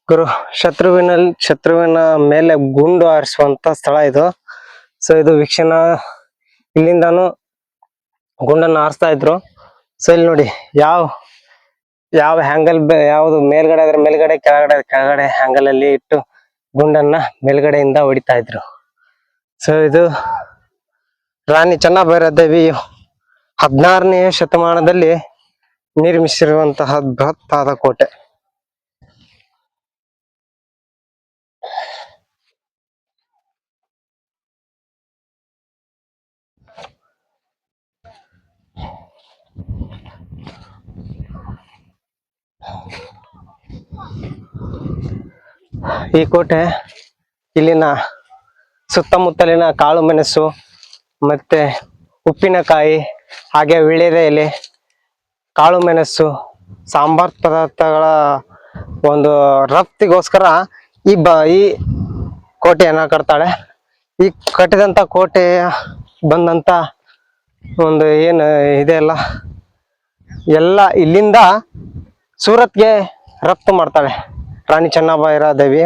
ಗುರು ಶತ್ರುವಿನ ಮೇಲೆ ಗುಂಡು ಹಾರಿಸುವಂತ ಸ್ಥಳ ಇದು. ಸೊ ಇದು ವೀಕ್ಷಣ, ಇಲ್ಲಿಂದಾನು ಗುಂಡನ್ನು ಹಾರಿಸ್ತಾ ಇದ್ರು. ಸೊ ಇಲ್ಲಿ ನೋಡಿ ಯಾವ ಹ್ಯಾಂಗಲ್, ಯಾವ್ದು ಮೇಲ್ಗಡೆ ಆದ್ರೆ ಮೇಲ್ಗಡೆ, ಕೆಳಗಡೆ ಹ್ಯಾಂಗಲ್ ಅಲ್ಲಿ ಇಟ್ಟು ಗುಂಡನ್ನ ಮೇಲ್ಗಡೆಯಿಂದ ಹೊಡಿತಾ ಇದ್ರು. ಸೊ ಇದು ರಾಣಿ ಚೆನ್ನಭೈರಾದೇವಿ 16ನೇ ಶತಮಾನದಲ್ಲಿ ನಿರ್ಮಿಸಿರುವಂತಹ ಬೃಹತ್ತಾದ ಕೋಟೆ. ಈ ಕೋಟೆ ಇಲ್ಲಿನ ಸುತ್ತಮುತ್ತಲಿನ ಕಾಳು ಮೆಣಸು ಮತ್ತೆ ಉಪ್ಪಿನಕಾಯಿ, ಹಾಗೆ ವೀಳ್ಯದ ಎಲೆ, ಕಾಳು ಮೆಣಸು, ಸಾಂಬಾರ್ ಪದಾರ್ಥಗಳ ಒಂದು ರಫ್ತಿಗೋಸ್ಕರ ಈ ಕೋಟೆಯನ್ನ ಕಟ್ತಾಳೆ. ಈ ಕಟ್ಟಿದಂತ ಕೋಟೆಯ ಬಂದಂತ ಒಂದು ಏನು ಇದೆ ಅಲ್ಲ, ಎಲ್ಲ ಇಲ್ಲಿಂದ ಸೂರತ್ಗೆ ರಫ್ತು ಮಾಡ್ತಾಳೆ ರಾಣಿ ಚೆನ್ನಭೈರಾದೇವಿ.